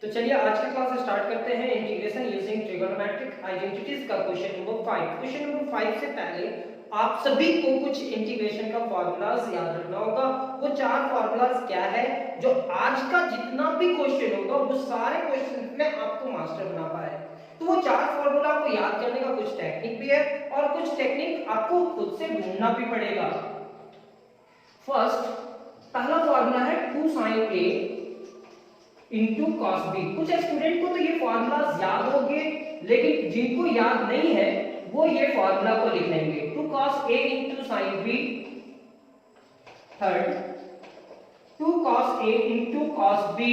तो चलिए आज की क्लास स्टार्ट करते हैं इंटीग्रेशन यूजिंग ट्रिगोनोमेट्रिक आइडेंटिटीज का क्वेश्चन नंबर 5। क्वेश्चन नंबर 5 से पहले आप सभी को कुछ इंटीग्रेशन का फार्मूलाज याद रखना होगा। वो चार फार्मूलाज क्या है जो आज का जितना भी क्वेश्चन होगा वो सारे क्वेश्चन में आपको मास्टर बना पाए। तो वो चार फार्मूला को याद करने का कुछ टेक्निक भी है और कुछ टेक्निक आपको खुद से ढूंढना भी पड़ेगा। फर्स्ट पहला फार्मूला है 2 sin a into cos B. कुछ स्टूडेंट को तो ये फॉर्मूलाज याद होंगे, लेकिन जिनको याद नहीं है वो ये फॉर्मूला को लिख लेंगे 2 cos a into sine B. Third 2 cos a into cos B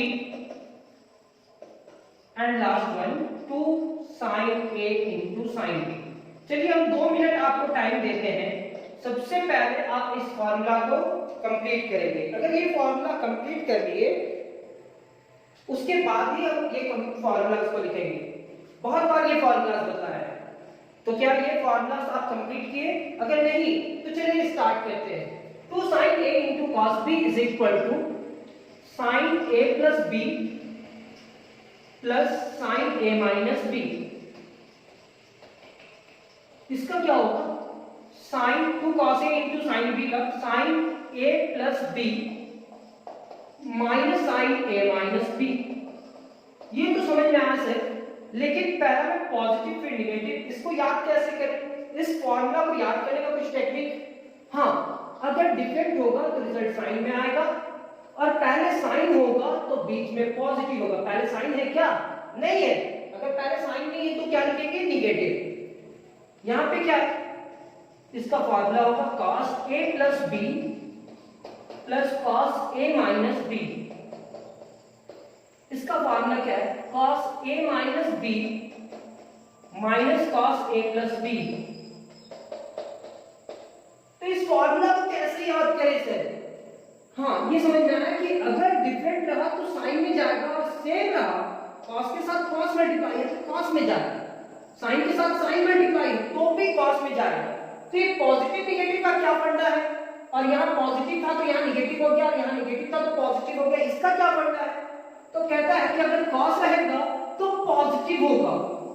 and last one 2 sin a into sine B. चलिए हम 2 मिनट आपको टाइम देते हैं। सबसे पहले आप इस फॉर्मूला को कंप्लीट करेंगे। अगर ये फॉर्मूला कंप्लीट कर लिए उसके बाद ही हम ये फॉर्मूलाज को लिखेंगे। बहुत बार ये फॉर्मूलाज बताया है, तो क्या ये फॉर्मूलाज आप कंप्लीट किए? अगर नहीं तो चलिए स्टार्ट करते हैं। 2 sin a into cos b is equal to sin a plus b plus sin a minus b। इसका क्या होगा? sin 2 cos a into sin b का sin a plus b minus sine A minus B. ये तो समझ में आया sir, लेकिन पहला में पॉजिटिव फिर निगेटिव, इसको याद कैसे करें? इस फॉर्मूला को याद करने का कुछ टेक्निक। हाँ, अगर डिफरेंट होगा तो रिजल्ट साइन में आएगा और पहले साइन होगा तो बीच में पॉजिटिव होगा। पहले साइन है क्या? नहीं है। अगर पहले साइन नहीं है तो क्या लिखेंगे? निगेटिव। यहां पे क्या है? इसका फॉर्मूला होगा cos a plus b plus cos a minus b। इसका फार्मूला क्या है? cos a minus b minus cos a plus b। तो इस फॉर्मूला को कैसे याद करें सर? हाँ, ये समझ में आना कि अगर डिफरेंट रहा तो साइन में जाएगा और सेम रहा cos के साथ cos मल्टीप्लाई है तो cos में जाएगा, साइन के साथ साइन मल्टीप्लाई है तो भी cos में जाएगा। तो ये पॉजिटिव निगेटिव का क्या फंडा है? और यहाँ पॉजिटिव था तो यहाँ निगेटिव हो गया और यहाँ निगेटिव था तो पॉजिटिव हो गया। इसका क्या फंडा है? तो कहता है कि अगर cos रहेगा तो पॉजिटिव होगा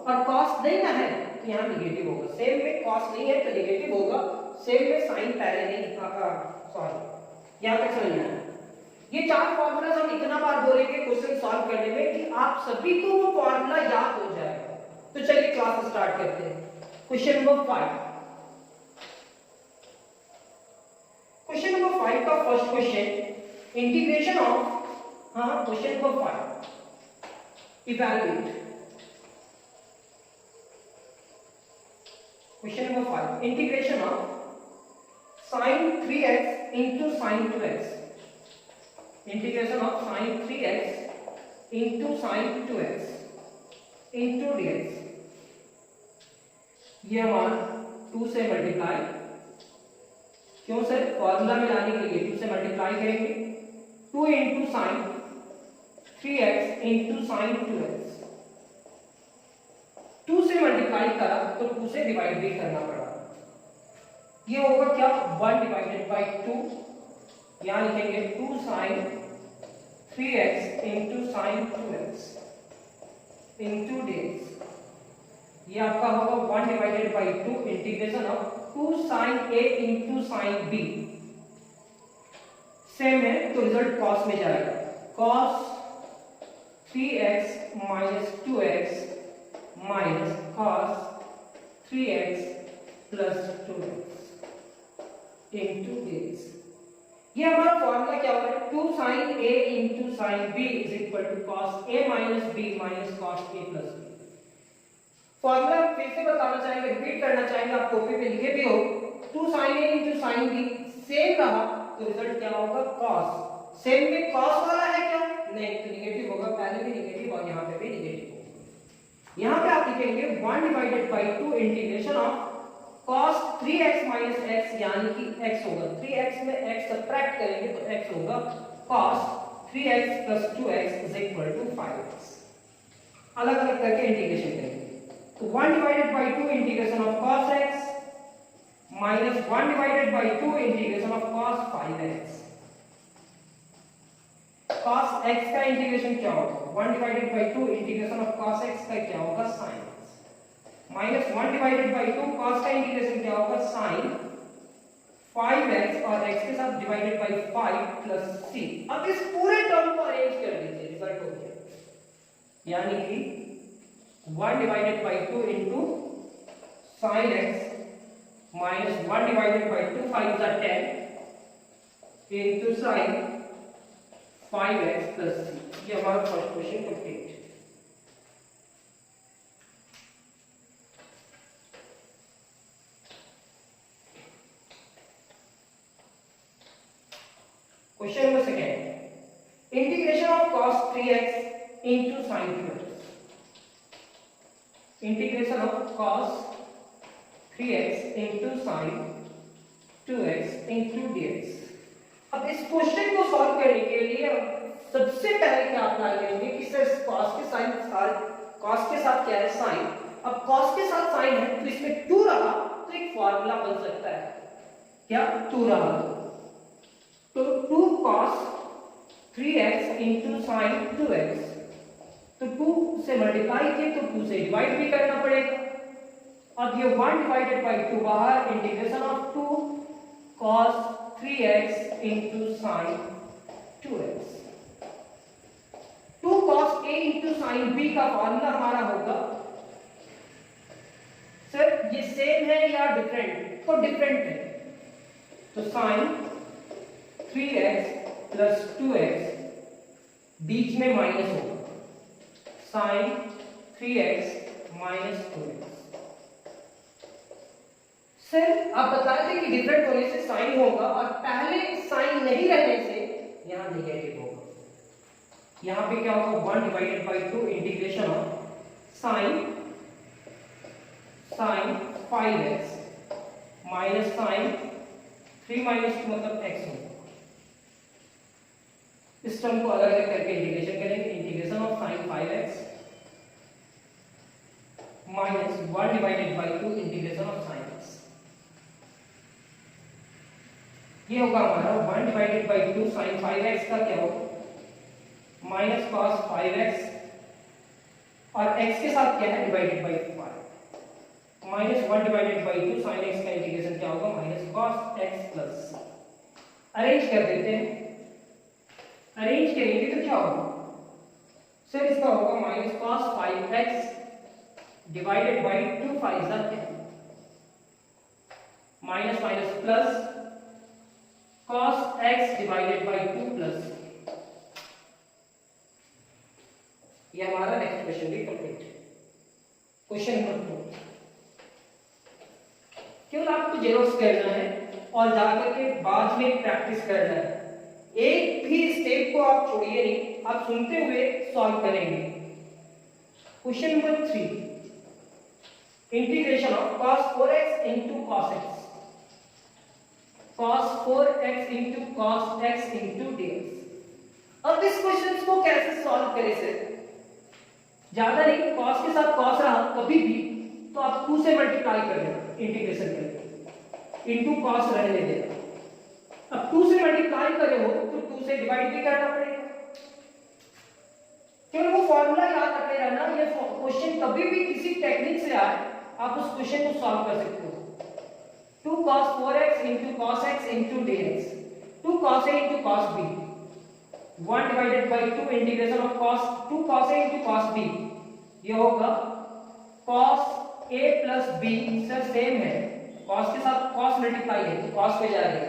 और cos नहीं ना है तो यहाँ निगेटिव होगा। सेम में cos नहीं है तो निगेटिव होगा, सेम में साइन पहले नहीं लिखा था। सॉरी, यहाँ तक समझ में आया? ये चार फॉर्मूला हम इतना बार बोलेंगे क्वेश्चन सॉल्व करने में कि आप सभी को वो फॉर्मूला याद हो जाएगा। तो चलिए क्लास स्टार्ट करते हैं। Question number 5। क्वेश्चन नंबर 5 का फर्स्ट क्वेश्चन इंटीग्रेशन ऑफ, हाँ question number 5 evaluate. Question number 5 integration of sin 3x into sin 2x। Integration of sin 3x into sin 2x into dx। ये हमारा 2 से multiply, क्यों sir? Formula में लाने के लिए 2 से मल्टीप्लाई करेंगे। 2 into sine 3x into sine 2x। 2 से मल्टीप्लाई करा तो 2 से डिवाइड भी करना पड़ा। ये होगा क्या? 1 डिवाइडेड बाई 2। यहां लिखेंगे 2 sine 3x into sine 2x into dx। ये आपका होगा 1 divided by 2 integration of 2 sin a into sine b। Same है तो रिजल्ट cos में जाएगा। cos 3x minus 2x minus cos 3x plus 2x into dx। ये हमारा फॉर्मूला क्या होगा? 2 sin a into sine b is equal to cos a minus b minus cos a plus b। Formula फिर से बताना चाहेंगे, रिपीट करना चाहेंगे, आप कॉपी पे लिखे भी हो। 2 sin a into sin b same रहा तो रिजल्ट क्या होगा? cos। सेम में cos वाला है क्या? नहीं, तो निगेटिव होगा। पहले भी निगेटिव और यहाँ पे भी निगेटिव होगा। यहाँ पे आप लिखेंगे 1 divided by 2 integration of cos 3x minus x, यानी कि x होगा 3x में x सब्ट्रैक्ट करेंगे तो x होगा cos 3x plus 2x is equal to 5x। अलग अलग करके इंटीग्रेशन करेंगे तो 1 divided by 2 integration of cos x minus 1 divided by 2 integration of cos 5x। cos x का इंटीग्रेशन क्या होगा 1 divided by 2 integration of cos x का क्या होगा sin x minus 1 divided by 2 cos का इंटीग्रेशन क्या होगा sin 5x और x के साथ डिवाइडेड बाई 5 प्लस c। अब इस पूरे टर्म को अरेंज कर दीजिए, रिजल्ट हो गया यानी कि 1 divided by 2 into sin x minus 1 divided by 2 5 is 10 into sin 5x plus c। ये हमारा first question complete. Question number second, integration of cos 3x into sin 2x। Integration of cos 3x into sin 2x into dx। अब इस question को solve करने के लिए सबसे पहले क्या अप्लाई करेंगे कि सर cos के साथ क्या है sin। अब cos के साथ sin है तो इसमें 2 रहा तो एक फॉर्मूला बन सकता है, क्या 2 रहा तो 2 cos 3x into sin 2x, तो 2 से मल्टीप्लाई किए तो 2 से डिवाइड भी करना पड़ेगा। अब ये 1 डिवाइडेड बाई 2 बाहर, integration of 2 cos 3x into sin 2x। 2 cos a into sin b का फॉर्मूला हमारा होगा, सर ये सेम है या डिफरेंट, तो डिफरेंट है तो sin 3x प्लस 2x बीच में माइनस होगा sin 3x minus 2x। Sir आप बताए थे कि डिफरेंट होने से साइन होगा और पहले साइन नहीं रहने से यहां नेगेटिव होगा। यहां पे क्या होगा 1 divided by 2 integration of sin 5x minus sin 3 minus 2 मतलब x होगा। इस टर्म को अलग अलग करके इंटीग्रेशन करेंगे, integration of sin 5x minus 1 divided by 2 integration of sin x। ये होगा हमारा 1 डिवाइडेड बाई 2 sin 5x का क्या होगा माइनस cos 5x और x के साथ क्या है divided by 5 minus 1 divided by 2 sin x का इंटीग्रेशन क्या होगा minus cos x plus. Arrange कर देते हैं, अरेंज करेंगे तो क्या होगा सर इसका होगा minus cos 5x divided by 2 5 minus minus plus cos x divided by 2 plus. ये हमारा नेक्स्ट क्वेश्चन भी कंप्लीट। क्वेश्चन नंबर 2, केवल आपको जेरोक्स करना है और जाकर के बाद में प्रैक्टिस करना है, एक भी स्टेप को आप छोड़िए नहीं, आप सुनते हुए सॉल्व करेंगे। Question number 3, integration of cos 4x into cos x, cos 4x into cos x into dx। अब इस क्वेश्चन को कैसे सॉल्व करें सर, ज्यादा नहीं, cos के साथ cos रहा कभी भी तो आप 2 से मल्टीप्लाई कर देना इंटीग्रेशन करके, इनटू cos रहने देना। अब 2 से मल्टीप्लाई करे हो तो 2 से डिवाइड भी करना पड़ेगा। केवल वो फॉर्मूला याद रखे रहना, ये क्वेश्चन कभी भी किसी टेक्निक से आए आप उस क्वेश्चन को सॉल्व कर सकते हो। 2 cos 4x into cos x into dx, 2 cos a into cos b, 1 divided by 2 integration of cos 2 cos a into cos b, ये होगा cos a plus b sir same है, cos के साथ cos multiply है तो cos पे जाएगा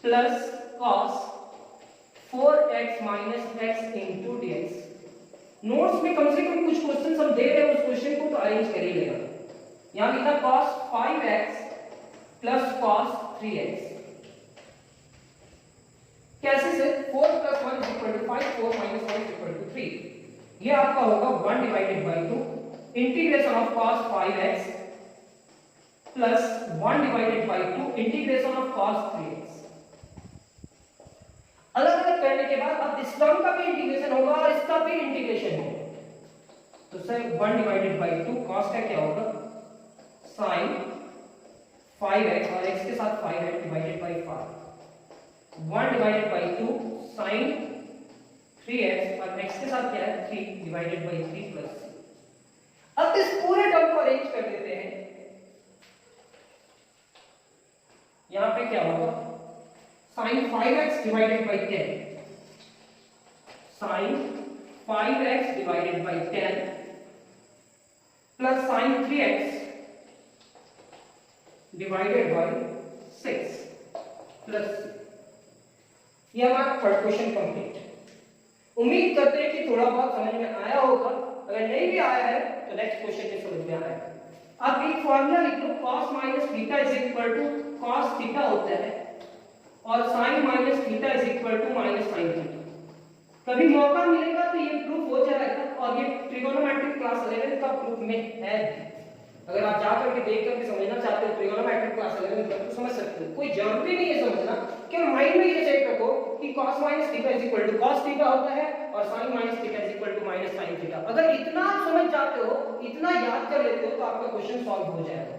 plus cos 4x minus x into dx। Notes में कम से कम कुछ क्वेश्चन हम दे रहे हैं, उस क्वेश्चन को तो अरेंज कर ही लेगा। यहां लिखा cos 5x plus cos 3x, कैसे से 4 plus 1 is equal to 5, 4 minus 1 is equal to 3। ये आपका होगा 1 divided by 2 integration of cos 5x plus 1 divided by 2 integration of cos 3x। अलग अलग करने के बाद अब इस टर्म का भी इंटीग्रेशन होगा और इसका भी इंटीग्रेशन होगा, तो सर 1 डिवाइडेड बाई 2 cos का क्या होगा sin 5x और x के साथ 5 है divided by 5, 1 divided by 2 sin 3x और x के साथ क्या है 3 डिवाइडेड बाई 3 प्लस c। अब इस पूरे टर्म को अरेंज कर देते हैं। यहां पे क्या होगा sin 5x divided by 10, sin 5x divided by 10 plus sin 3x divided by 6 plus ये हमारा थर्ड क्वेश्चन कंप्लीट। उम्मीद करते हैं कि थोड़ा बहुत समझ में आया होगा। अगर नहीं भी आया है तो नेक्स्ट क्वेश्चन में समझ में आएगा। आप एक फॉर्मूला लिख लो, cos minus theta is equal to cos theta होता है और sin minus theta is equal to minus sin theta. कभी मौका मिलेगा तो ये प्रूफ हो जाएगा और ये ट्रिगोनोमेट्रिक क्लास 11 का प्रूफ में है। अगर आप जाकर के देख करके समझना चाहते हो ट्रिगोनोमेट्रिक क्लास 11 तो समझ सकते हो, कोई जरूरी नहीं है समझना। कि माइंड में ये सेट रखो कि cos minus theta is equal to cos theta होता है और sin minus theta is equal to minus sin theta. अगर इतना समझ जाते हो, इतना याद कर लेते हो तो आपका क्वेश्चन सॉल्व हो जाएगा।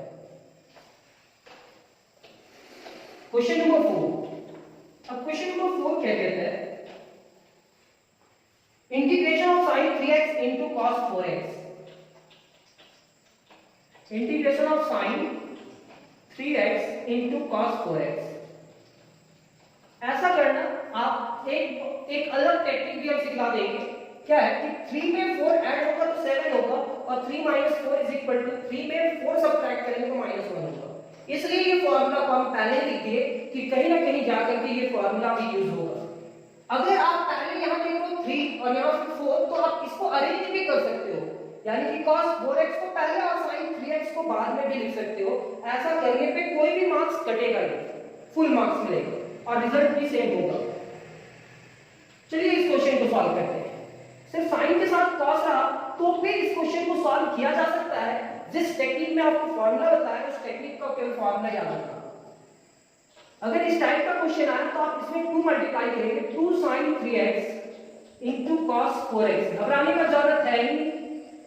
Question number 4। अब क्वेश्चन नंबर 4 क्या कहता है, integration of sin 3x into cos 4x। Integration of sin 3x into cos 4x। ऐसा करना आप एक अलग टेक्निक भी हम सिखा देंगे। क्या है कि 3 में 4 ऐड होगा तो 7 होगा और 3 माइनस 4 इज इक्वल टू 3 में 4 सब्ट्रैक्ट करेंगे तो माइनस 1 होगा। इसलिए ये फॉर्मूला को हम पहले लिख दिए कि कहीं ना कहीं जाकर के ये फॉर्मूला भी यूज होगा। अगर आप पहले यहाँ लिख लो 3 और यहाँ पे 4 तो आप इसको अरेंज भी कर सकते हो, यानी कि cos 4x को पहले और sin 3x को बाद में भी लिख सकते हो। ऐसा करने पे कोई भी मार्क्स कटेगा नहीं, फुल मार्क्स मिलेगा और रिजल्ट भी सेम होगा। चलिए इस क्वेश्चन को सॉल्व करते हैं। सिर्फ sin के साथ cos रहा तो भी इस क्वेश्चन को सॉल्व किया जा सकता है। जिस टेक्निक में आपको फॉर्मूला बताया उस टेक्निक का केवल फॉर्मूला याद रखना। अगर इस टाइप का क्वेश्चन आया तो आप इसमें 2 मल्टीप्लाई करेंगे, 2 sin 3x into cos 4x। घबराने का जरूरत है नहीं,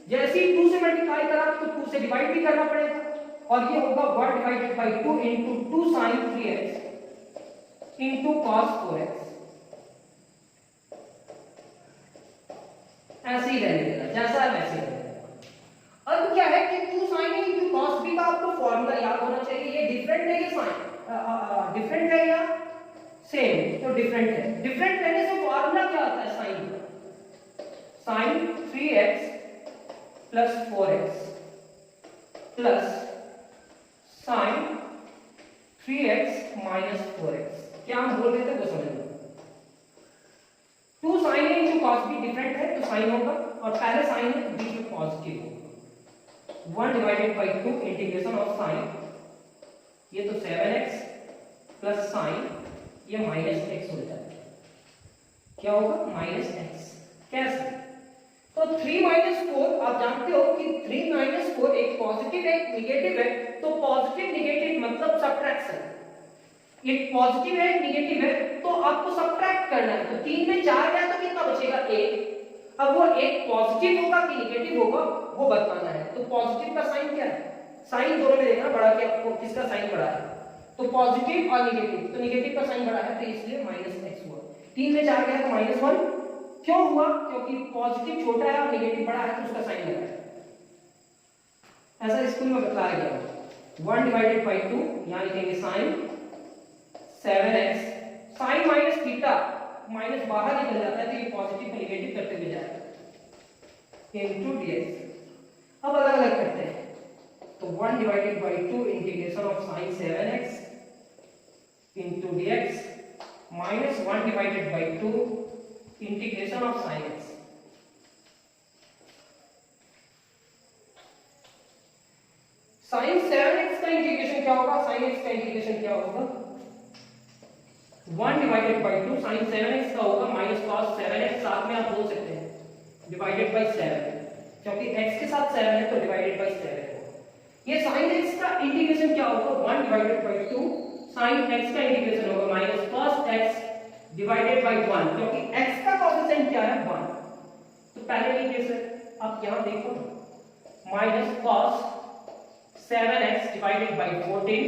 जैसे ही 2 से मल्टीप्लाई करा तो 2 से डिवाइड भी करना पड़ेगा और ये होगा 1 divided by 2 into 2 sin 3x into cos 4x। ऐसे ही रहने देना, जैसा है वैसे ही रहना। अब क्या है कि 2 sin into cos b का आपको फॉर्मूला याद होना चाहिए। ये डिफरेंट है, ये साइन डिफरेंट है या सेम, तो डिफरेंट है। डिफरेंट रहने से फॉर्मूला क्या आता है साइन का, sin 3x plus 4x plus sin 3x minus 4x। क्या हम बोल रहे थे वो समझ लो। 2 sin a into cos b different है तो साइन होगा और पहले साइन है तो बीच में पॉजिटिव होगा। 1 divided by 2 integration of sine, ये तो 7x प्लस साइन ये माइनस x हो जाता है। क्या होगा माइनस x। कैसे, तो 3 माइनस 4 आप जानते हो कि 3 माइनस 4 एक पॉजिटिव है एक निगेटिव है, तो पॉजिटिव निगेटिव मतलब सब्ट्रैक्शन। एक पॉजिटिव है निगेटिव है तो आपको सब्ट्रैक्ट करना है। तो 3 में 4 गया तो कितना बचेगा 1। अब वो एक पॉजिटिव होगा कि निगेटिव होगा वो बताना है। तो पॉजिटिव का साइन क्या है, साइन दोनों में देखना बड़ा कि आपको किसका साइन बड़ा है। तो पॉजिटिव और निगेटिव, तो निगेटिव का साइन बड़ा है तो इसलिए माइनस x हुआ। 3 में 4 गया तो माइनस 1 क्यों हुआ, क्योंकि पॉजिटिव छोटा है और निगेटिव बड़ा है तो उसका साइन लगा है। ऐसा स्कूल में बताया गया। 1 डिवाइडेड बाय 2 यहां लिखेंगे sin 7x, sin minus theta minus बाहर निकल जाता है तो ये पॉजिटिव को निगेटिव करते हुए जाएगा इनटू dx। अब अलग अलग करते हैं तो 1 divided by 2 integration of sin 7x into dx minus 1 divided by 2 integration of sin x। sin 7x का इंटीग्रेशन क्या होगा, sin x का इंटीग्रेशन क्या होगा, 1 डिवाइडेड बाय 2 sin 7x का होगा माइनस cos 7x। साथ में आप बोल सकते हैं डिवाइडेड बाय 7, क्योंकि x के साथ 7 है तो डिवाइडेड बाय 7 होगा। ये sin x का इंटीग्रेशन क्या होगा, 1 डिवाइडेड बाय 2 sin x का इंटीग्रेशन होगा minus cos x divided bye 1, क्योंकि x का कोएफिशिएंट क्या है 1। तो पहले इंटीग्रेशन आप यहां देखो minus cos 7x divided by 14,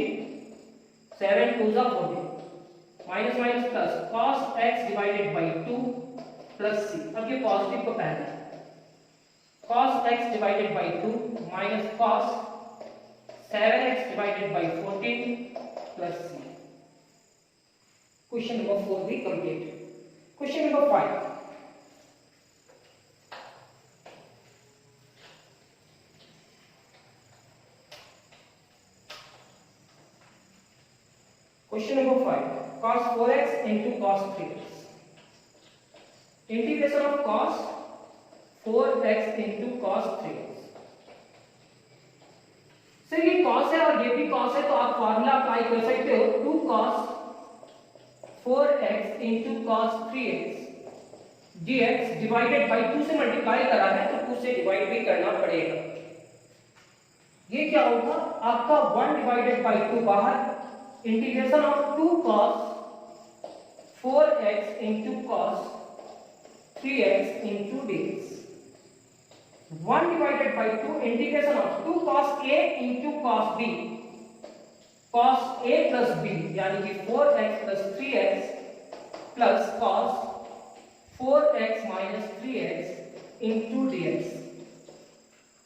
7 2 14 minus minus plus cos x divided by 2 plus C. अब ये पॉजिटिव को पहले cos x divided by 2 minus cos 7x divided by 14 plus C. Question number 4 भी complete. Question number 5, question number 5, cos 4x into cos 3x, integration of cos 4x into cos 3x। Sir ये cos है और ये भी cos है, तो आप formula apply कर सकते हो 2 cos 4x into cos 3x dx divided by 2 से मल्टीप्लाई करा है तो 2 से डिवाइड भी करना पड़ेगा। ये क्या होगा आपका 1 डिवाइडेड बाई 2 बाहर, integration of 2 cos 4x into cos 3x into dx, 1 divided by 2 integration of 2 cos a into cos b, cos a plus b यानी कि 4x plus 3x plus cos 4x minus 3x into dx।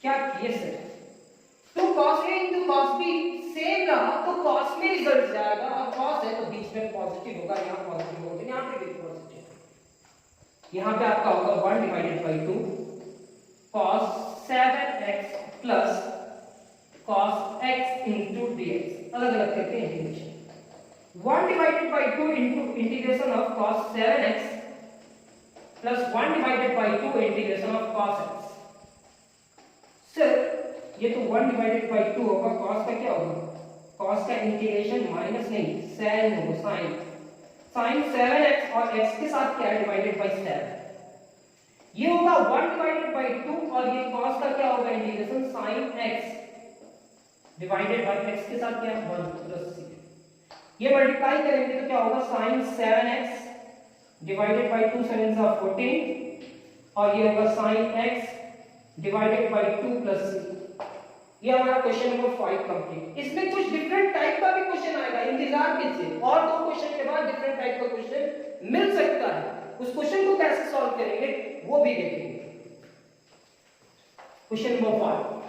क्या किए sir? तो cos a into cos b same रहा तो cos में result जाएगा, और cos है तो बीच में पॉजिटिव होगा, यहाँ पॉजिटिव होगा, यहाँ पे भी पॉजिटिव। यहाँ पे आपका होगा 1 divided by 2 cos 7x plus cos x into dx, अलग अलग करके integration. 1 divided by 2 into integration of cos 7x plus 1 divided by 2 integration of cos x। Sir ये तो 1 divided by 2 होगा, cos का क्या होगा? cos का इंटीग्रेशन माइनस नहीं sin होगा, sin 7x और x के साथ क्या डिवाइडेड बाई 7, ये होगा 1 डिवाइडेड बाई 2, और ये cos का क्या होगा integration sin x divided by x के साथ क्या 1 प्लस c। ये मल्टीप्लाई करेंगे तो क्या होगा sin 7x डिवाइडेड बाई 2 7 जा 14, और ये होगा sin x divided by 2 plus c। ये हमारा क्वेश्चन नंबर 5 कंप्लीट। इसमें कुछ डिफरेंट टाइप का भी क्वेश्चन आएगा, इंतजार कीजिए, और 2 क्वेश्चन के बाद डिफरेंट टाइप का क्वेश्चन मिल सकता है। उस क्वेश्चन को कैसे सॉल्व करेंगे वो भी देखेंगे। क्वेश्चन नंबर 5,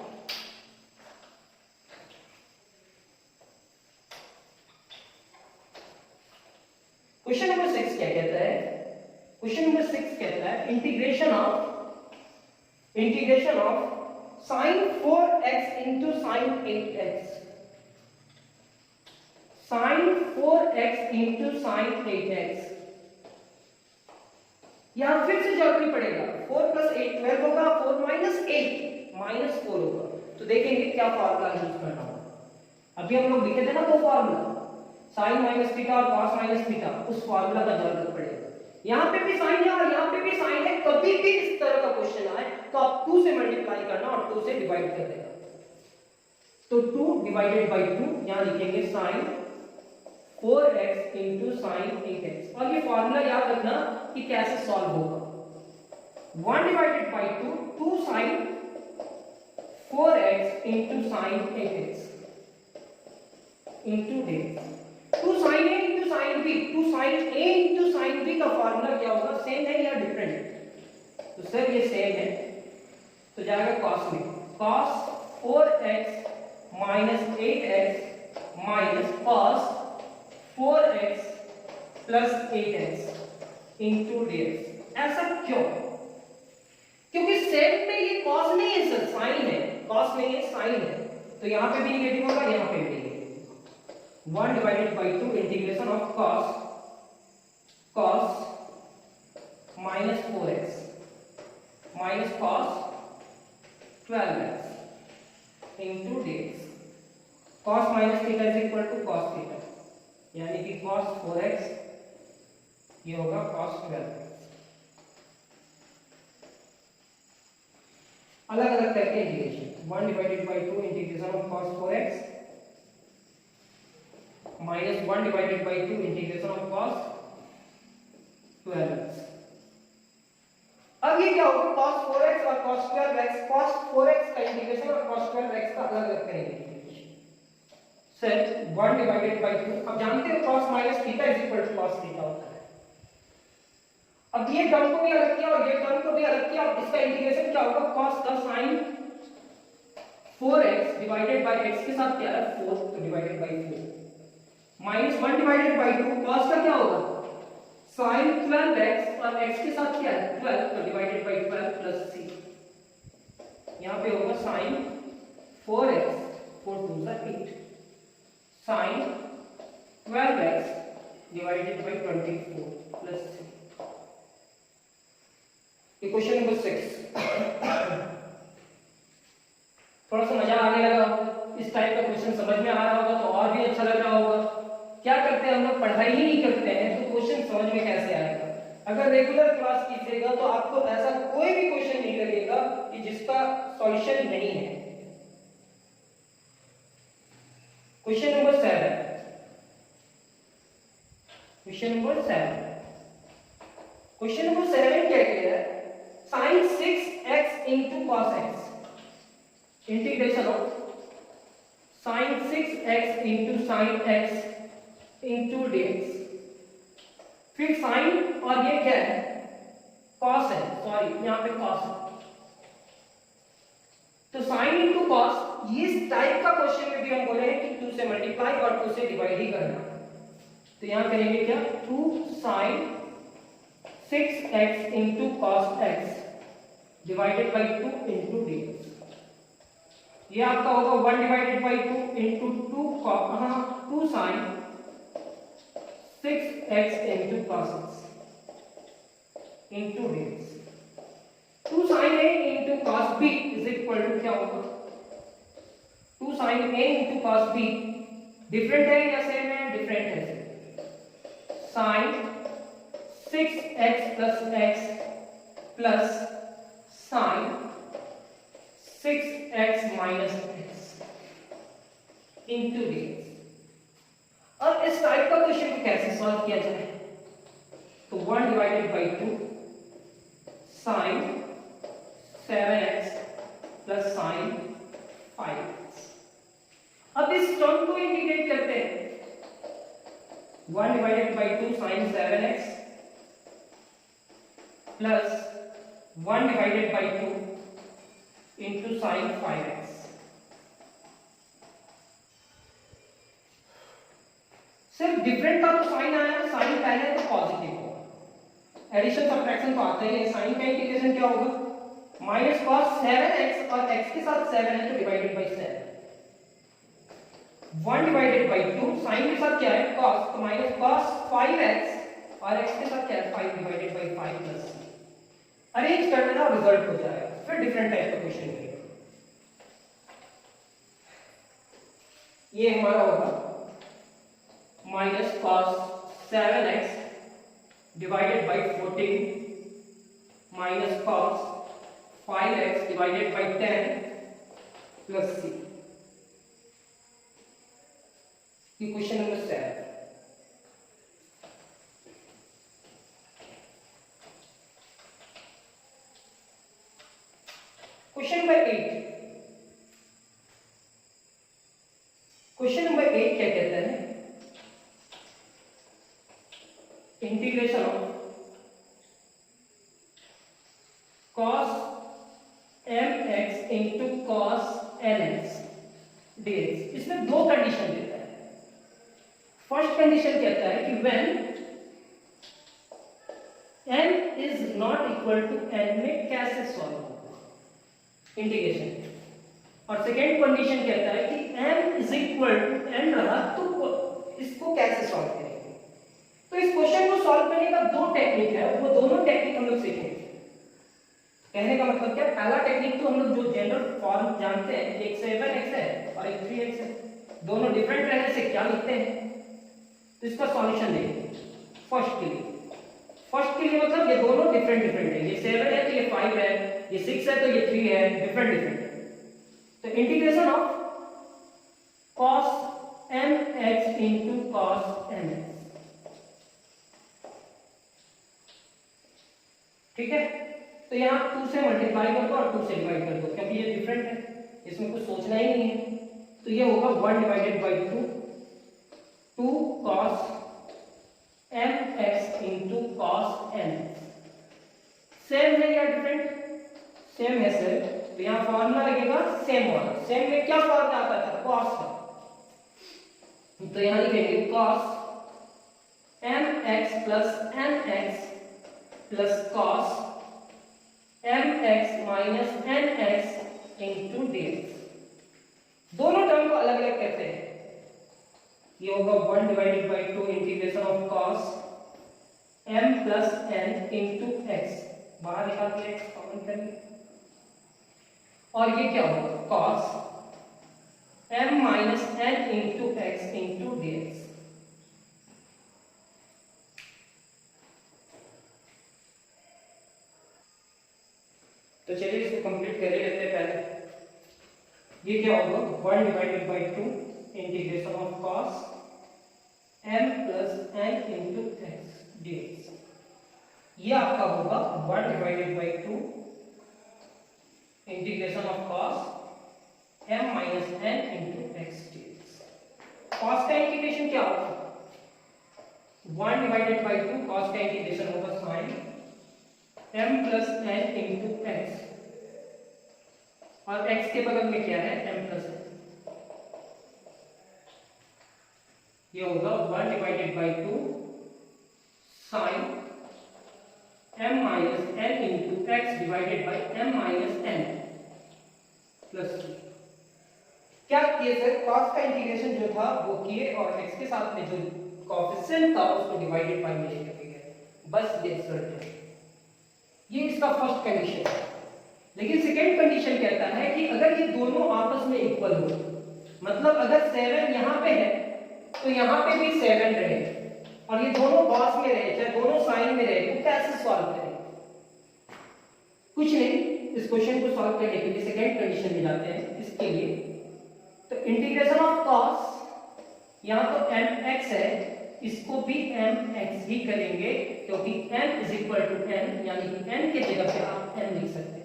क्वेश्चन नंबर 6 क्या कहता है? क्वेश्चन नंबर 6 कहता है integration of sin 4x into sin 8x, sin 4x into sin 8x। यहां फिर से जरूरी पड़ेगा 4 plus 8 12 होगा, 4 minus 8 minus 4 होगा, तो देखेंगे क्या फार्मूला यूज करना होगा। अभी हम लोग लिखे थे ना वो फार्मूला sin minus थीटा और cos minus थीटा, उस फार्मूला का जरूरत पड़ेगा। यहाँ पे भी साइन है और यहाँ पे भी साइन है, कभी भी इस तरह का क्वेश्चन आए तो आप 2 से मल्टीप्लाई करना और 2 से डिवाइड कर देना। तो 2 डिवाइडेड बाई 2 यहाँ लिखेंगे sin 4x into sin 8x, और ये फॉर्मूला याद रखना कि कैसे सॉल्व होगा। 1 divided by 2 2 sin 4x into sin 8x into dx, 2 sin a into sin b, 2 sin a into sin b का फॉर्मूला क्या होगा? सेम है या डिफरेंट? तो सर ये सेम है, तो जाएगा cos में, cos 4x minus 8x minus cos 4x plus 8x into dx। ऐसा क्यों? क्योंकि सेम में ये cos नहीं है सर, sin है, cos नहीं है sin है, तो यहाँ पे भी नेगेटिव होगा, यहाँ पे भी 1 divided by 2 integration of cos minus 4x minus cos 12x into dx, cos minus theta is equal to cos theta, यानी कि cos 4x ये होगा cos 12x। अलग अलग करके integration 1 divided by 2 integration of cos 4x minus 1 divided by 2 integration of cos 12x। अब ये क्या होगा? cos 4x और cos 12x, cos 4x का इंटीग्रेशन और cos 12x का अलग अलग करेंगे। सर 1 डिवाइडेड बाई 2, अब जानते हो cos minus theta is equal to cos theta होता है, अब ये टर्म को भी अलग किया और ये टर्म को भी अलग किया, अब इसका इंटीग्रेशन क्या होगा, cos का sin 4x divided by x के साथ क्या है 4 तो divided by 4 minus 1 divided by 2 cos का क्या होगा sin 12x और x के साथ क्या है 12 तो डिवाइडेड बाय 12 प्लस c, यहां पे होगा sin 4x 4 2 is 8 sin 12x divided by 24 plus 3. ये क्वेश्चन नंबर 6 थोड़ा सा मजा आने लगा होगा, इस टाइप का क्वेश्चन समझ में आ रहा होगा तो और भी अच्छा लग रहा होगा। क्या करते हैं हम लोग, पढ़ाई ही नहीं करते हैं तो क्वेश्चन समझ में कैसे आएगा। अगर रेगुलर क्लास कीजिएगा तो आपको ऐसा कोई भी क्वेश्चन नहीं लगेगा कि जिसका सॉल्यूशन नहीं है। क्वेश्चन नंबर 7, क्वेश्चन नंबर 7 क्या कह रहा है, sin 6x into cos x, integration of sin 6x into sin x into dx, फिर sin और ये क्या है cos है, सॉरी यहां पे cos है, तो sin into cos, इस टाइप का क्वेश्चन में भी हम बोले हैं कि 2 से मल्टीप्लाई और 2 से डिवाइड ही करना, तो यहां करेंगे क्या 2 sin 6x into cos x divided by 2 into dx, ये आपका होगा 1 divided by 2 into 2 sin 6x into cos x into dx, 2 sin a into cos b is equal to क्या होगा 2 sin a into cos b, different है या same है, different है, sin 6x plus x plus sin 6x minus x into dx। अब इस type का question को कैसे सॉल्व किया जाए, तो 1 divided by 2 sin 7x plus sin 5x। अब इस टर्म को इंटीग्रेट करते हैं, 1 divided by 2 sin 7x plus 1 divided by 2 into sin 5x। सिर्फ डिफरेंट का तो साइन आया, साइन पहले तो पॉजिटिव होगा, एडिशन सब्ट्रैक्शन तो आता ही है, साइन का इंटीग्रेशन क्या होगा माइनस cos 7x और x के साथ 7 है तो divided by 7, 1 divided by 2 sine के साथ क्या है cos, तो माइनस cos 5x और x के साथ क्या है 5 divided by 5 plus c, arrange कर देना और रिजल्ट हो जाएगा, फिर डिफरेंट टाइप का क्वेश्चन करेंगे। ये हमारा होगा minus cos 7x divided by 14 minus cos 5x divided by 10 plus c। ये question number 7। Question number 8, question number 8 क्या कहता है, integration of cos mx into cos nx dx, इसमें दो कंडीशन देता है। फर्स्ट कंडीशन कहता है कि when n is not equal to n में कैसे सॉल्व होगा इंटीग्रेशन, और सेकेंड कंडीशन कहता है कि m is equal to n रहा तो इसको कैसे सॉल्व करेंगे। तो इस क्वेश्चन को सॉल्व करने का दो टेक्निक है, वो दोनों टेक्निक हम लोग सीखेंगे। कहने का मतलब क्या, पहला टेक्निक तो हम लोग जो जनरल फॉर्म जानते हैं, एक 7x है और एक 3x है, दोनों डिफरेंट रहने से क्या लिखते हैं, तो इसका सॉल्यूशन देखेंगे। फर्स्ट के लिए मतलब ये दोनों डिफरेंट है, ये 7 है तो ये 5 है, ये 6 है तो ये 3 है, डिफरेंट है। तो integration of cos mx into cos nx, ठीक है। तो यहाँ 2 से मल्टीप्लाई कर दो और 2 से डिवाइड कर दो, क्योंकि ये डिफरेंट है, इसमें कुछ सोचना ही नहीं है। तो ये होगा 1 divided by 2 cos mx into cos n same है या डिफरेंट? सेम है सर, तो यहाँ फॉर्मूला लगेगा सेम वाला। सेम में क्या फॉर्मूला आता था? कॉस का। तो यहाँ लिखेंगे cos mx plus nx plus cos mx minus nx into dx। दोनों टर्म को अलग अलग कहते हैं। ये होगा 1 divided by 2 integration of cos m plus n into x, बाहर निकाल के x कॉमन करेंगे, और ये क्या होगा? cos m minus n into x into dx। तो चलिए इसको कंप्लीट कर लेते हैं पहले। ये क्या होगा? 1 divided by 2 integration of cos m plus n into x dx। ये आपका होगा 1 divided by 2 integration of cos m minus n into x dx। cos का इंटीग्रेशन क्या होगा? 1 डिवाइडेड बाई 2 cos का इंटीग्रेशन होगा sin m plus n into x, और x के बगल में क्या है? m plus n। ये होगा 1 divided by 2 sin m minus n into x divided by m minus n plus 2। क्या किए सर? cos का इंटीग्रेशन जो था वो किए और x के साथ में जो कोएफिशिएंट था उसको डिवाइडेड बाय में लेकर गए, बस ये रिजल्ट है। ये इसका फर्स्ट कंडीशन है। लेकिन सेकंड कंडीशन कहता है कि अगर ये दोनों आपस में इक्वल हो, मतलब अगर 7 यहाँ पे है तो यहाँ पे भी 7 रहे और ये दोनों cos में रहे, चाहे दोनों sin में रहे, तो कैसे सॉल्व करें? कुछ नहीं, इस क्वेश्चन को सॉल्व करने के लिए सेकंड कंडीशन में जाते हैं। इसके लिए तो इंटीग्रेशन ऑफ cos, यहाँ तो mx है, इसको भी mx ही करेंगे क्योंकि m is equal to n, यानी कि n के जगह पे आप n लिख सकते हैं।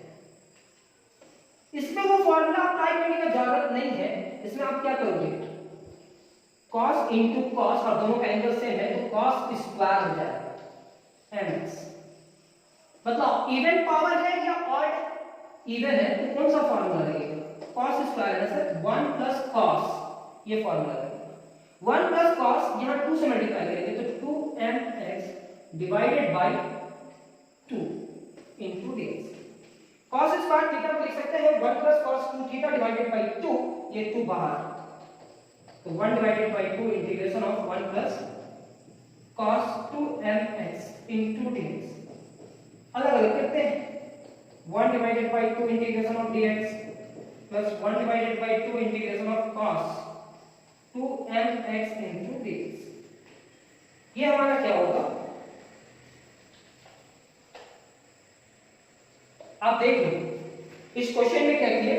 इसमें वो फॉर्मूला अप्लाई करने की जरूरत नहीं है। इसमें आप क्या करोगे? cos into cos, और दोनों का एंगल सेम है तो cos स्क्वायर हो जाएगा mx। मतलब इवन पावर है या ऑड? इवन है तो कौन सा फॉर्मूला लगेगा? cos स्क्वायर है सर, 1 प्लस cos, ये फॉर्मूला लगेगा। 1 प्लस cos यहाँ 2 से मल्टीप्लाई करेंगे तो 2mx divided by 2 into dx। cos square theta को लिख सकते हैं 1 plus cos 2 theta divided by 2, ये 2 बाहर, तो 1 divided by 2 integration of 1 plus cos 2mx into dx। अलग अलग करते हैं। 1 divided by 2 integration of dx plus 1 divided by 2 integration of cos 2mx into dx। ये हमारा क्या होगा? आप देख लो इस क्वेश्चन में क्या किए,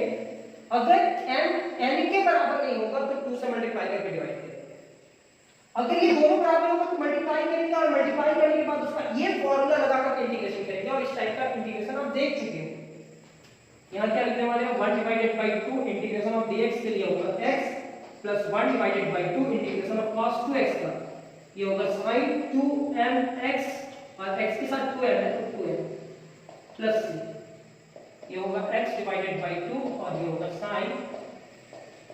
अगर n के बराबर नहीं होगा तो 2 से मल्टीप्लाई करके डिवाइड करेंगे, अगर ये दोनों बराबर होगा तो मल्टीप्लाई करेंगे और मल्टीप्लाई करने के बाद उसका ये फॉर्मूला लगा कर इंटीग्रेशन करेंगे। और इस टाइप का इंटीग्रेशन आप देख चुके हो। यहाँ क्या लिखने वाले हैं? 1 divided by 2 integration of dx के लिए होगा x plus 1 divided by 2 integration of cos 2x का, ये होगा sin 2mx, और x के साथ 2m है तो 2m प्लस c, ये होगा x डिवाइडेड बाय 2 और ये होगा sin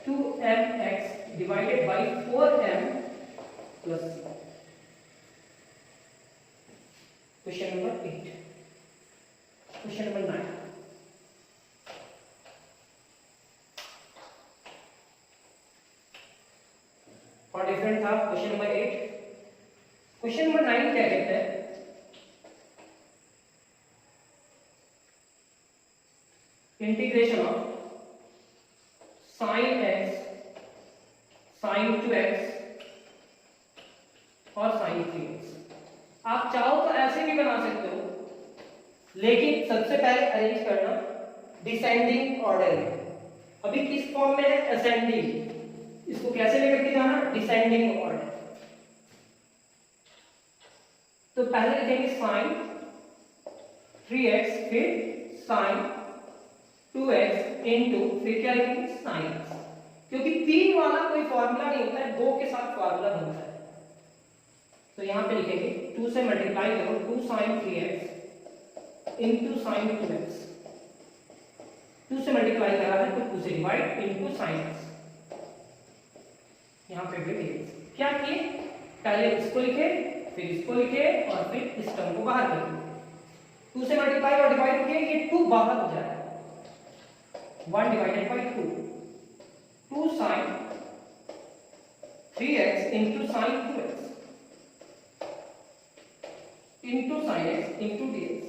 2mx divided by 4m plus c। Question number 8। Question number 9। और डिफरेंट था क्वेश्चन नंबर 8। क्वेश्चन नंबर 9 क्या कहता है? Integration of sin x, sin 2x और sin 3x। आप चाहो तो ऐसे भी बना सकते हो, लेकिन सबसे पहले अरेंज करना डिसेंडिंग ऑर्डर में। अभी किस फॉर्म में है? असेंडिंग। इसको कैसे लेकर के जाना? Descending order. तो पहले लिखेंगे sin 3x, फिर sin 2x इनटू, फिर क्या लिखेंगे? sin x। क्योंकि 3 वाला कोई फॉर्मूला नहीं होता है, 2 के साथ फॉर्मूला बनता है। तो यहां पे लिखेंगे 2 से मल्टीप्लाई करो, 2 sin 3x into sine 2x, 2 से मल्टीप्लाई करा है तो 2 से डिवाइड इंटू साइन x, यहाँ पे भी dx। क्या किए, पहले इसको लिखे, फिर इसको लिखे और फिर इस टर्म को बाहर कर दिए। 2 से मल्टीप्लाई और डिवाइड किए, ये 2 बाहर हो जाएगा, 1 divided by 2, 2 sine 3x into sine 2x into sine x into dx।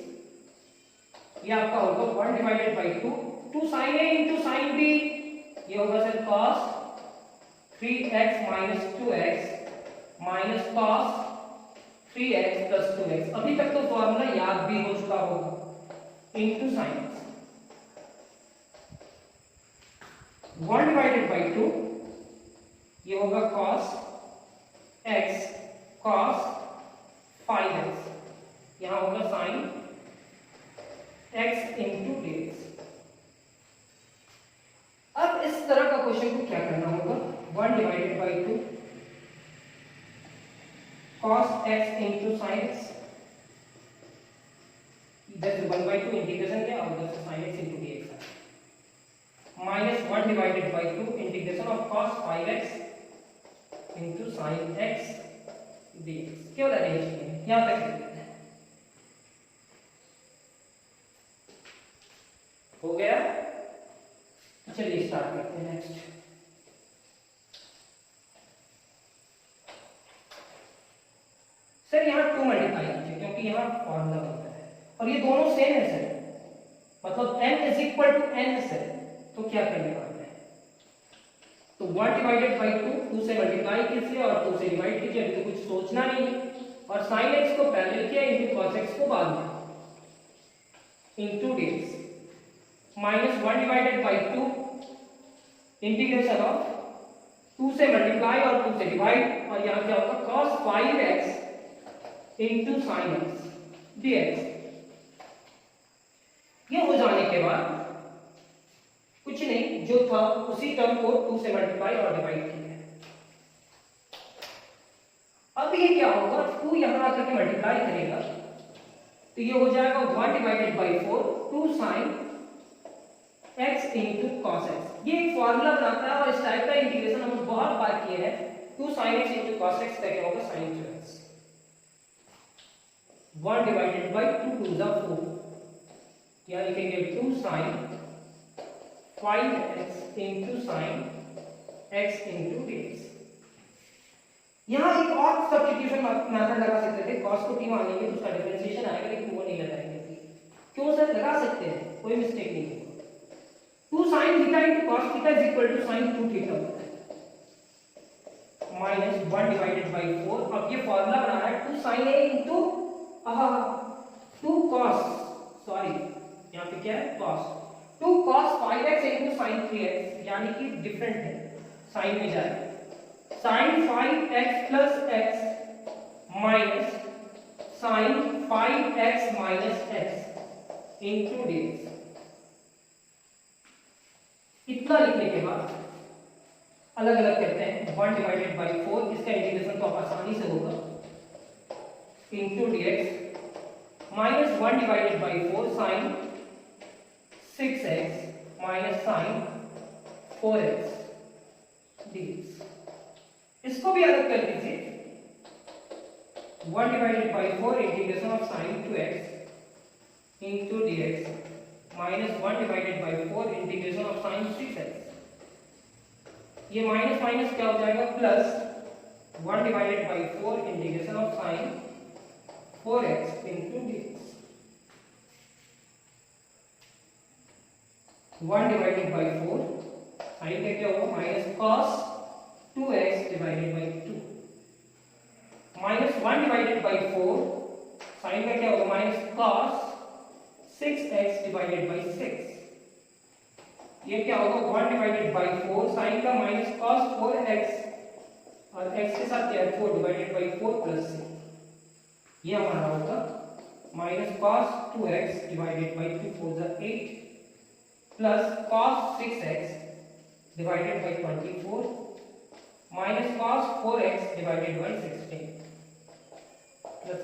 ये आपका होगा 1 divided by 2, 2 sine a into sine b, ये होगा sir cos 3x minus 2x minus cos 3x plus 2x। अभी तक तो फॉर्मूला याद भी हो चुका होगा, into sine x। 1 divided by 2, ये होगा cos x cos 5x, यहां होगा sin x इंटू dx। अब इस तरह का क्वेश्चन को क्या करना होगा, 1 divided by 2 cos x into sin x, इधर से 1 बाई 2 इंटीग्रेशन किया और उधर से sin x इंटू dx है, minus 1 divided by 2 integration of cos 5x into sin x dx। केवल अरेंज किए, यहां तक लिख लेते हैं, हो गया। चलिए स्टार्ट करते हैं नेक्स्ट। सर यहाँ 2 मल्टीप्लाई कीजिए क्योंकि यहाँ फॉर्मूला बनता है और ये दोनों सेम है सर, मतलब m is equal to n है सर, तो क्या करने वाले हैं, तो 1 डिवाइडेड बाई 2, 2 से मल्टीप्लाई कीजिए और 2 से डिवाइड कीजिए, अभी तो कुछ सोचना नहीं है, और sin x को पहले लिखिए इंटू cos x को बाद में, into dx, minus 1 divided by 2 integration of 2 से मल्टीप्लाई और 2 से डिवाइड, और यहाँ क्या होगा cos 5x into sin x dx। ये हो जाने के बाद कुछ नहीं, जो था उसी टर्म को 2 से मल्टीप्लाई और डिवाइड किया। अब ये क्या होगा, 2 यहां आकर के मल्टीप्लाई करेगा तो ये हो जाएगा 1 divided by 4, 2 sin x into cos x। ये एक फॉर्मूला बनाता है और इस टाइप का इंटीग्रेशन हम बहुत बार किए हैं। 2 sin x into cos x का क्या होगा, sin 2x। 1 divided by 2 to the 4, यहाँ लिखेंगे 2 sin 5x into sine x into dx। यहाँ एक और सब्स्टिट्यूशन मेथड लगा सकते थे, cos को t मानेंगे तो उसका डिफरेंशिएशन आएगा, लेकिन वो नहीं लगाएंगे। क्यों सर, लगा सकते हैं, कोई मिस्टेक नहीं होगा। 2 sin थीटा इंटू cos थीटा इज इक्वल टू sin 2 थीटा माइनस 1 डिवाइडेड बाई 4। अब ये फॉर्मूला बनाना है 2 sin a into 2 cos, sorry यहाँ पे क्या है cos, 2 cos 5x into sin 3x, यानी कि डिफरेंट है, साइन में जाएगा, sin 5x plus x minus sin 5x minus x into dx। इतना लिखने के बाद अलग अलग करते हैं, 1 डिवाइडेड बाई 4, इसका इंटीग्रेशन तो आसानी से होगा, into dx, minus 1 divided by 4 sin 6x minus sin 4x dx। इसको भी अलग कर दीजिए, 1 divided by 4 integration of sin 2x into dx, minus 1 divided by 4 integration of sin 6x। ये माइनस माइनस क्या हो जाएगा, plus 1 divided by 4 integration of sin 4x into dx। 1 divided by 4 sine का क्या होगा, minus cos 2x divided by 2, minus 1 divided by 4 sine का क्या होगा, minus cos 6x divided by 6। ये क्या होगा, 1 डिवाइडेड बाई 4 साइन का माइनस cos 4x और x के साथ क्या है 4 डिवाइडेड बाई 4 प्लस 6। ये हमारा होगा minus cos 2x divided by 2 4 जा 8 plus cos 6x divided by 24 minus cos 4x divided by 16 plus.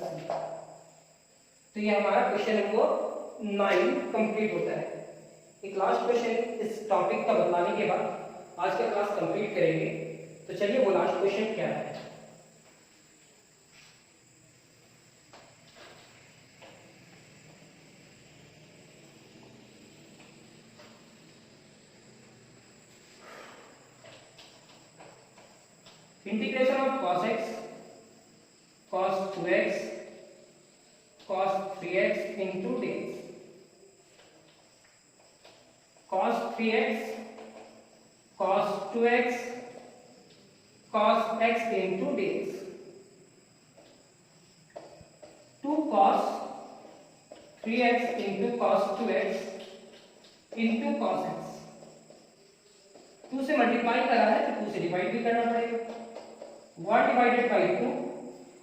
तो ये हमारा क्वेश्चन हमको 9 कंप्लीट होता है। एक लास्ट क्वेश्चन इस टॉपिक का बताने के बाद आज का क्लास कंप्लीट करेंगे। तो चलिए वो लास्ट क्वेश्चन क्या है। Integration of cos x, cos 2x, cos 3x into dx। cos 3x, cos 2x, cos x into dx। 2 cos 3x into cos 2x into cos x। 2 से मल्टीप्लाई करा है तो 2 से डिवाइड भी करना पड़ेगा। 1 डिवाइडेड बाई 2।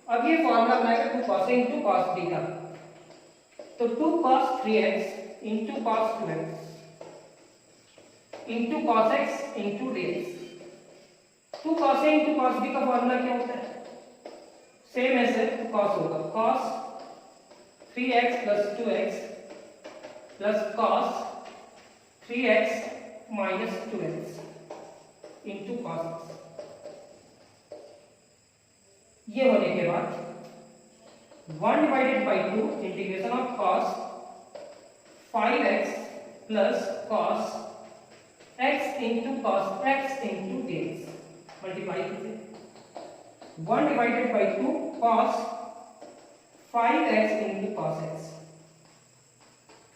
अब ये फॉर्मूला बनाएगा 2 cos a into cos b का। तो 2 cos 3x into cos 2x into cos x into dx। 2 cos a into cos b का फॉर्मूला क्या होता है? सेम ऐसे cos होगा cos 3x plus 2x plus cos 3x minus 2x into cos x। ये होने के बाद 1 divided by 2 integration of cos 5x plus cos x into cos x into dx। Multiply कीजिए। 1 divided by 2 cos 5x into cos x।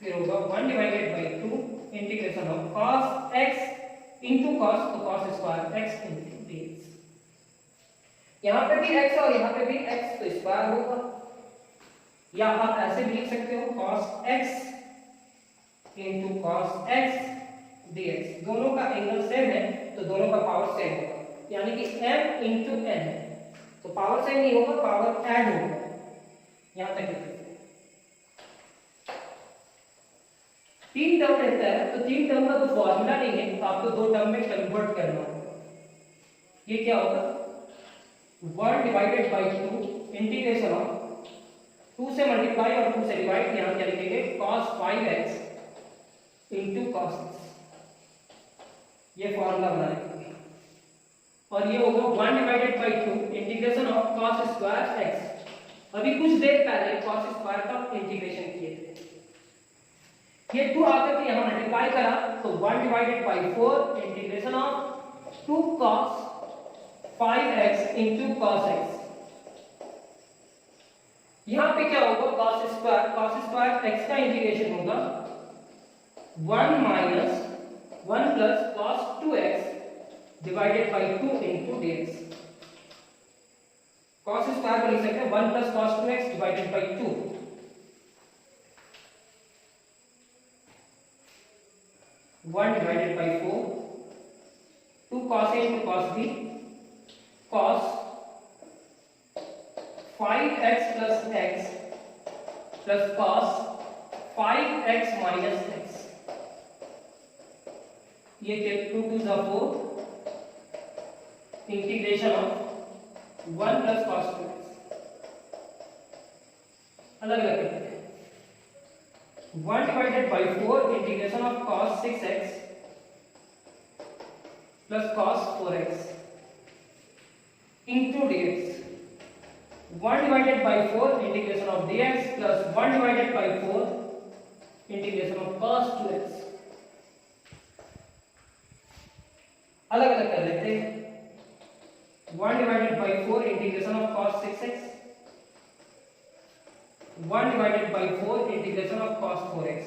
फिर होगा 1 divided by 2 integration of cos x into cos, तो cos square x into dx। यहाँ पे भी x और यहाँ पे भी x तो स्क्वायर होगा, या आप ऐसे भी लिख सकते हो cos x into cos x dx। दोनों का एंगल सेम है तो दोनों का पावर सेम होगा, यानी कि m इंटू n है तो पावर सेम नहीं होगा, पावर ऐड होगा। यहाँ तक लिखते हैं। 3 टर्म रहता है तो 3 टर्म का तो फॉर्मूला नहीं है, आपको 2 टर्म में कन्वर्ट करना होगा। ये क्या होगा? 1 डिवाइडेड बाई 2 इंटीग्रेशन ऑफ 2 से मल्टीप्लाई और 2 से डिवाइड, यहां क्या लिखेंगे cos 5x into cos x। ये फॉर्मूला बनाएंगे और ये होगा 1 divided by 2 integration of cos square x। अभी कुछ देर पहले cos स्क्वायर का इंटीग्रेशन किए थे, ये 2 आकर के यहां मल्टीप्लाई करा तो 1 divided by 4 integration of 2 cos 5x into cos x। यहां पे क्या होगा? cos स्क्वायर x का इंटीग्रेशन होगा 1 minus 1 plus cos 2x divided by 2 into dx। cos square को लिख सकते हैं 1 plus cos 2x divided by 2। 1 divided by 4, 2 cos a into cos b cos 5x plus x plus cos 5x minus x। ये 2 2 is 4 integration of 1 plus cos 2x। अलग अलग करते हैं। 1 divided by 4 integration of cos 6x plus cos 4x into dx। 1 divided by 4 integration of dx plus 1 divided by 4 integration of cos 2x। अलग अलग कर लेते हैं। 1 divided by 4 integration of cos 6x, 1 divided by 4 integration of cos 4x।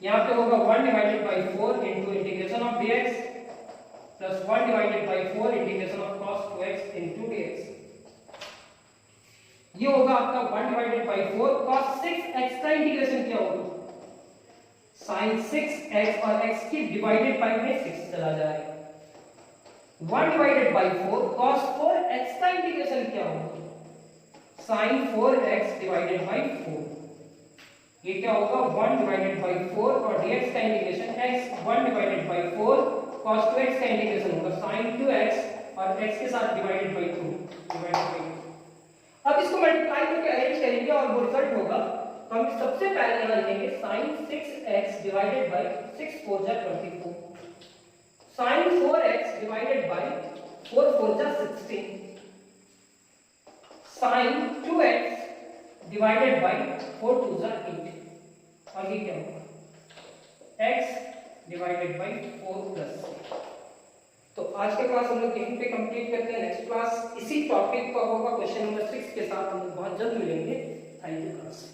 यहाँ पे होगा 1 divided by 4 into integration of dx plus 1 divided by 4 integration of cos 2x into dx। ये होगा आपका 1 divided by 4 cos 6x का integration क्या होगा? sin 6x और x की डिवाइडेड बाय में 6 चला जाएगा। 1 divided by 4 cos 4x का इंटीग्रेशन क्या होगा? sin 4x divided by 4। ये क्या होगा? 1 divided by 4 और dx का integration x 1 divided by 4 cos 2x का इंटीग्रेशन होगा sin 2x और x के साथ डिवाइडेड बाय 2 डिवाइडेड बाय 2। अब इसको मल्टीप्लाई करके अरेंज करेंगे और वो रिजल्ट होगा, तो हम सबसे पहले यहाँ लिखेंगे sin 6x डिवाइडेड बाय 6 4 जा 24, sin 4x डिवाइडेड बाय 4 4 जा 16, sin 2x डिवाइडेड बाय 4 2 जा 8। आगे क्या होगा, x डिवाइडेड बाय 4 प्लस। तो आज के क्लास हम लोग यहीं पे कंप्लीट करते हैं। नेक्स्ट क्लास इसी टॉपिक पर होगा, क्वेश्चन नंबर 6 के साथ हम लोग बहुत जल्द मिलेंगे। Thank you class.